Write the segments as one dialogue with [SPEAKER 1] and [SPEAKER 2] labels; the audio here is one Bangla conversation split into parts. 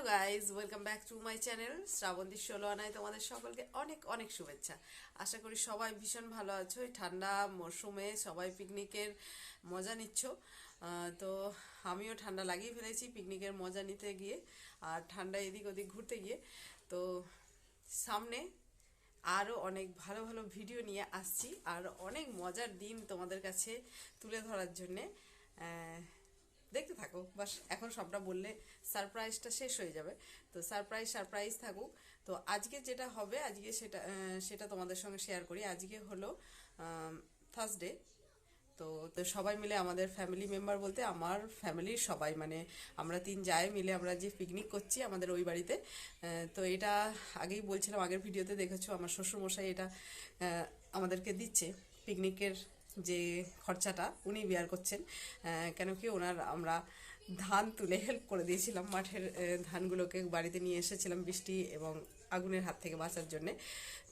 [SPEAKER 1] Guys, welcome back to my channel Srabanti ষোলো আনায় তোমাদের সকলকে অনেক অনেক শুভেচ্ছা। আশা করি সবাই ভীষণ ভালো আছো। এই ঠান্ডা মরশুমে সবাই পিকনিকের মজা নিচ্ছ। তো আমিও ঠান্ডা লাগিয়ে ফেলেছি পিকনিকের মজা নিতে গিয়ে আর ঠান্ডা এদিক ওদিক ঘুরতে গিয়ে। তো সামনে আরও অনেক ভালো ভালো ভিডিও নিয়ে আসছি আর অনেক মজার দিন তোমাদের কাছে তুলে ধরার জন্যে। দেখতে থাকো, বাস এখন সবটা বললে সারপ্রাইজটা শেষ হয়ে যাবে। তো সারপ্রাইজ থাকুক। তো আজকে যেটা হবে আজকে সেটা তোমাদের সঙ্গে শেয়ার করি। আজকে হলো থার্সডে। তো সবাই মিলে আমাদের ফ্যামিলি মেম্বার বলতে আমার ফ্যামিলির সবাই, মানে আমরা 3 জায় মিলে আমরা যে পিকনিক করছি আমাদের ওই বাড়িতে। তো এটা আগেই বলছিলাম, আগের ভিডিওতে দেখেছো আমার শ্বশুরমশাই এটা আমাদেরকে দিচ্ছে পিকনিকের যে খরচাটা উনি বেয়ার করছেন। কেন কি আমরা ধান তুলে হেল্প করে দিয়েছিলাম, মাঠের ধানগুলোকে বাড়িতে নিয়ে এসেছিলাম বৃষ্টি এবং আগুনের হাত থেকে বাঁচার জন্যে।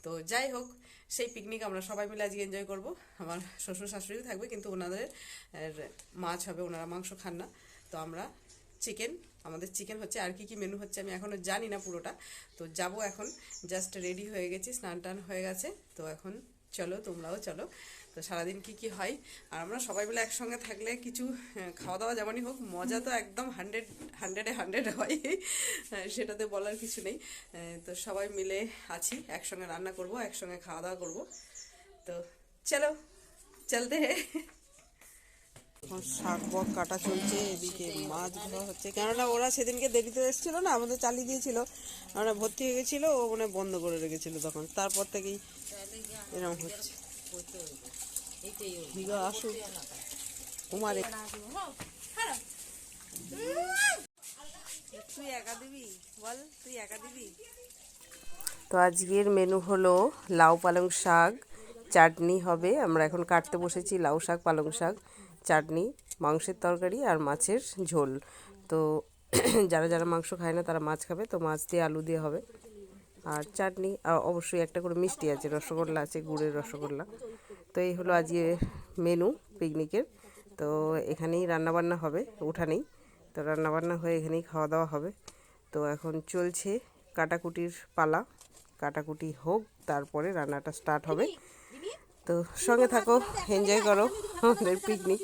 [SPEAKER 1] তো যাই হোক, সেই পিকনিক আমরা সবাই মিলে আজকে এনজয় করব। আমার শ্বশুর শাশুড়িও থাকবে, কিন্তু ওনাদের মাছ হবে, ওনারা মাংস খান না। তো আমরা আমাদের চিকেন হচ্ছে। আর কি মেনু হচ্ছে আমি এখনও জানি না পুরোটা। তো যাব এখন, জাস্ট রেডি হয়ে গেছি, স্নান টান হয়ে গেছে। তো এখন চলো, তোমরাও চলো। তো সারাদিন কি হয়, আর আমরা সবাই মিলে একসঙ্গে থাকলে কিছু খাওয়া দাওয়া যেমনই হোক, মজা তো একদম 100 হয়, সেটাতে বলার কিছু নেই। তো সবাই মিলে আছি, একসঙ্গে রান্না করব, একসঙ্গে খাওয়া দাওয়া করব। তো চলো, চলতে হে। শাক বক কাটা চলছে, এদিকে মাছ ধোয়া হচ্ছে। কেননা ওরা সেদিনকে দেরিতে এসেছিলো না, আমাদের চালিয়ে দিয়েছিল, আমরা ভর্তি হয়ে গেছিলো, ও মানে বন্ধ করে রেখেছিল তখন। তারপর থেকেই এরকম হচ্ছে। আসুক তোমার, তুই একা দিবি, বল তুই একা দিবি। তো আজকের মেনু হলো লাউ পালং শাক, চাটনি হবে। আমরা এখন কাটতে বসেছি লাউ শাক, পালং শাক, চাটনি, মাংসের তরকারি আর মাছের ঝোল। তো যারা যারা মাংস খায় না তারা মাছ খাবে, তো মাছ দিয়ে আলু দিয়ে হবে। আর চাটনি, আর অবশ্যই একটা করে মিষ্টি আছে, রসগোল্লা আছে, গুড়ের রসগোল্লা। তো এই হলো আজকে মেনু পিকনিকের। তো এখানেই রান্নাবান্না হবে, উঠানেই। তো রান্নাবান্না হয়ে এখানেই খাওয়া দাওয়া হবে। তো এখন চলছে কাটাকুটির পালা, কাটাকুটি হোক তারপরে রান্নাটা স্টার্ট হবে। তো সঙ্গে থাকো, এনজয় করো আমাদের পিকনিক।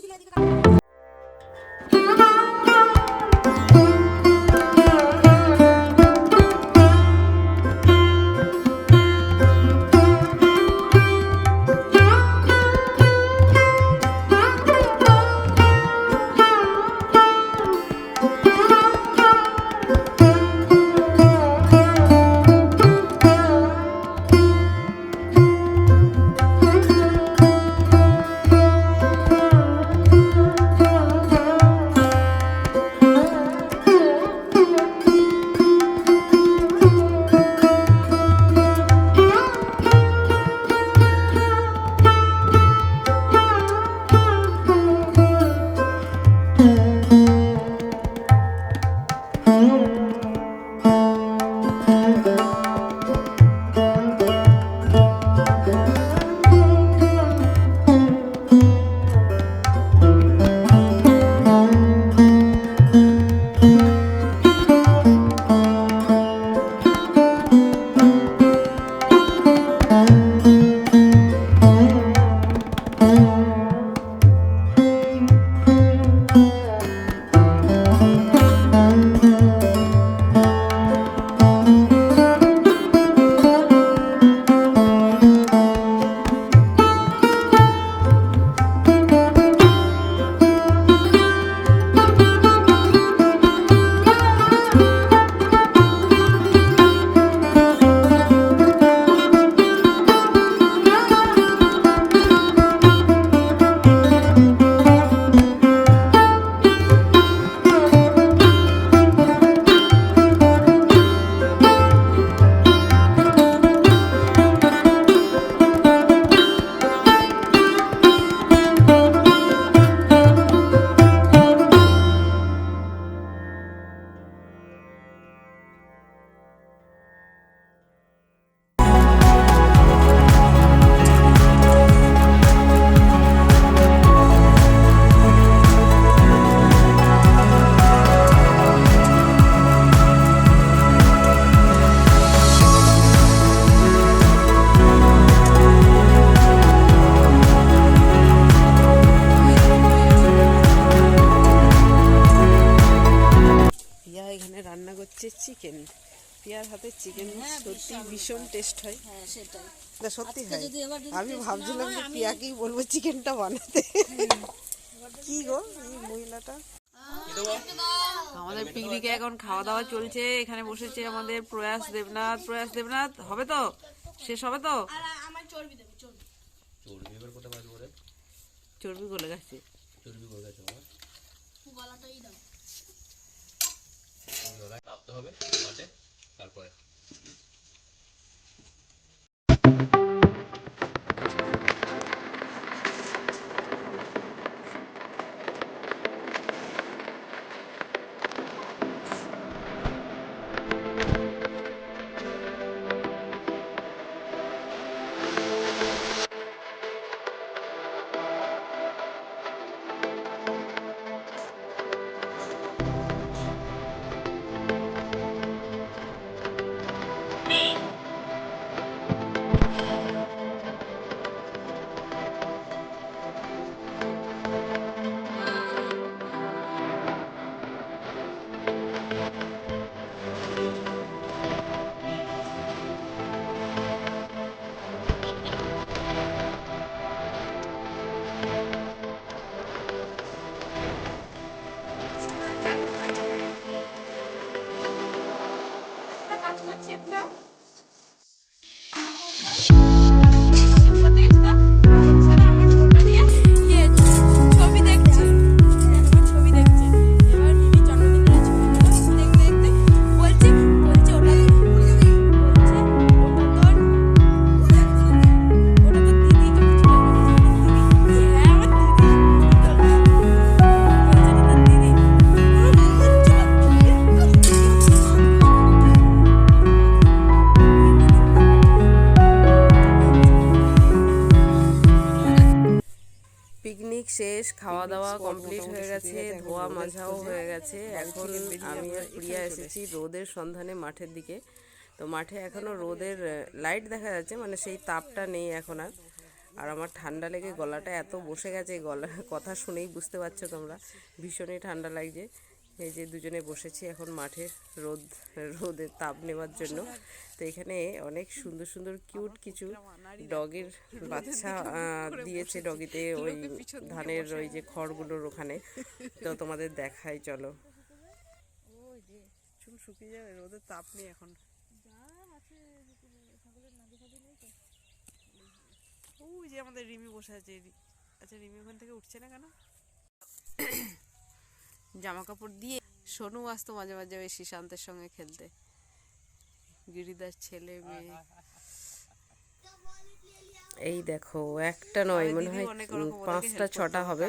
[SPEAKER 1] রান্না করছে চিকেন। পিয়ার হাতে চিকেন সত্যি ভীষণ টেস্ট হয়।
[SPEAKER 2] হ্যাঁ সেটাই।
[SPEAKER 1] এটা সত্যি হয়।
[SPEAKER 2] যদি এবার যদি
[SPEAKER 1] আমি
[SPEAKER 2] taste
[SPEAKER 1] ভাবছিলাম
[SPEAKER 2] না
[SPEAKER 1] যে
[SPEAKER 2] হয়,
[SPEAKER 1] পিয়াকেই বলবো চিকেনটা বানাতে। কি গো এই মহিলাটা। আমাদের পিকনিকে এখন খাওয়া দাওয়া চলছে। এখানে বসেছে আমাদের প্রয়াস দেবনাথ। প্রয়াস দেবনাথ হবে তো? শেষ হবে তো?
[SPEAKER 2] আর আমার চর্বি দেবে, চর্বি।
[SPEAKER 3] চর্বি এবার কোথায় বাজবো রে?
[SPEAKER 1] চর্বি গলে গেছে।
[SPEAKER 3] চর্বি গলে গেছে আমার।
[SPEAKER 2] গলাটাই দাও।
[SPEAKER 3] গলায় ভাবতে হবে মাঠে, তারপরে
[SPEAKER 2] ছবি দেখছে, তোমার ছবি দেখছে। এবার মিমি জন্মদিনের ছবিগুলো দেখতে দেখতে বলছে বলছে ওটা বলছে ওটা তোর দিদি। হ্যাঁ আমার দিদি বলছে ওটা তোর দিদি।
[SPEAKER 1] পিকনিক শেষ, খাওয়া দাওয়া কমপ্লিট হয়ে গেছে, ধোয়া মাঝাও হয়ে গেছে। এখন আমি আর প্রিয়া এসেছি রোদের সন্ধানে মাঠের দিকে। তো মাঠে এখনও রোদের লাইট দেখা যাচ্ছে, মানে সেই তাপটা নেই এখন আর। আর আমার ঠান্ডা লেগে গলাটা এত বসে গেছে, গলা কথা শুনেই বুঝতে পারছো তোমরা, ভীষণই ঠান্ডা লাগছে। এই যে দুজনে বসেছি এখন মাঠে রোদের তাপ নেওয়ার জন্য। তো এখানে অনেক সুন্দর সুন্দর কিউট কিছু ডগের বাচ্চা দিয়েছে ডগিতে ওই ধানের ওই যে খড়গুলোর ওখানে। তো তোমাদের দেখাই চলো। চুল শুকিয়ে যাবে, রোদের তাপ নেই এখন। ওই যে আমাদের রিমি বসে আছে। আচ্ছা রিমি ওখান থেকে উঠছে না কেন? জামা কাপড় দিয়ে সোনু আসতো মাঝে মাঝে ওই শ্রীশান্তের সঙ্গে খেলতে, গিরিদার ছেলে মেয়ে। এই দেখো একটা নয়, মনে হয় 5টা 6টা হবে।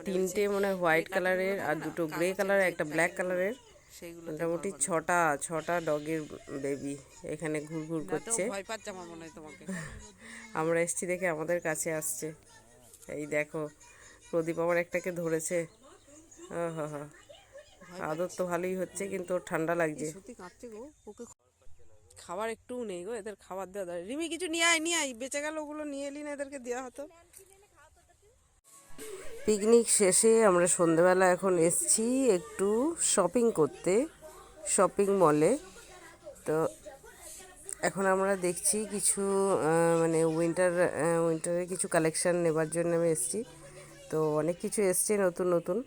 [SPEAKER 1] 3টে মনে হয় হোয়াইট কালারের, আর 2টো গ্রে কালারের, একটা ব্ল্যাক কালারের। মোটামুটি 6টা ডগের বেবি এখানে ঘুরঘুর করছে। আমরা এসছি দেখে আমাদের কাছে আসছে। এই দেখো প্রদীপ আমার একটাকে ধরেছে। আদর তো ভালোই হচ্ছে, কিন্তু ওর ঠান্ডা লাগছে। খাবার একটুও নেই গো, এদের খাবার দেওয়া দরকার। রিমি কিছু নিয়ে আয় বেঁচে গেল, ওগুলো নিয়ে এলি না, এদেরকে দেওয়া হতো। পিকনিক শেষে আমরা সন্ধেবেলা এখন এসছি একটু শপিং করতে, শপিং মলে। তো এখন আমরা দেখছি কিছু মানে উইন্টারের কিছু কালেকশান নেবার জন্য আমি এসছি। তো অনেক কিছু এসছে নতুন নতুন।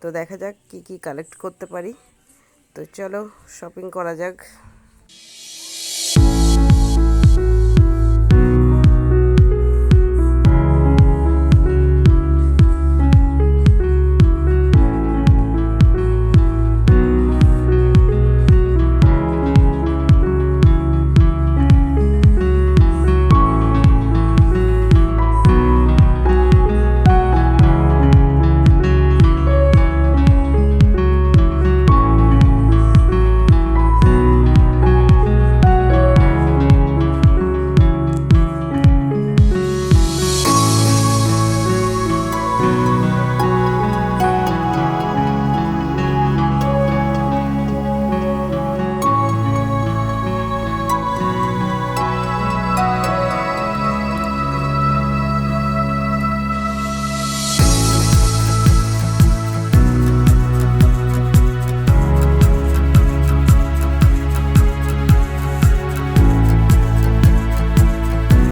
[SPEAKER 1] তো দেখা যাক কি কি কালেক্ট করতে পারি। তো চলো শপিং করা যাক।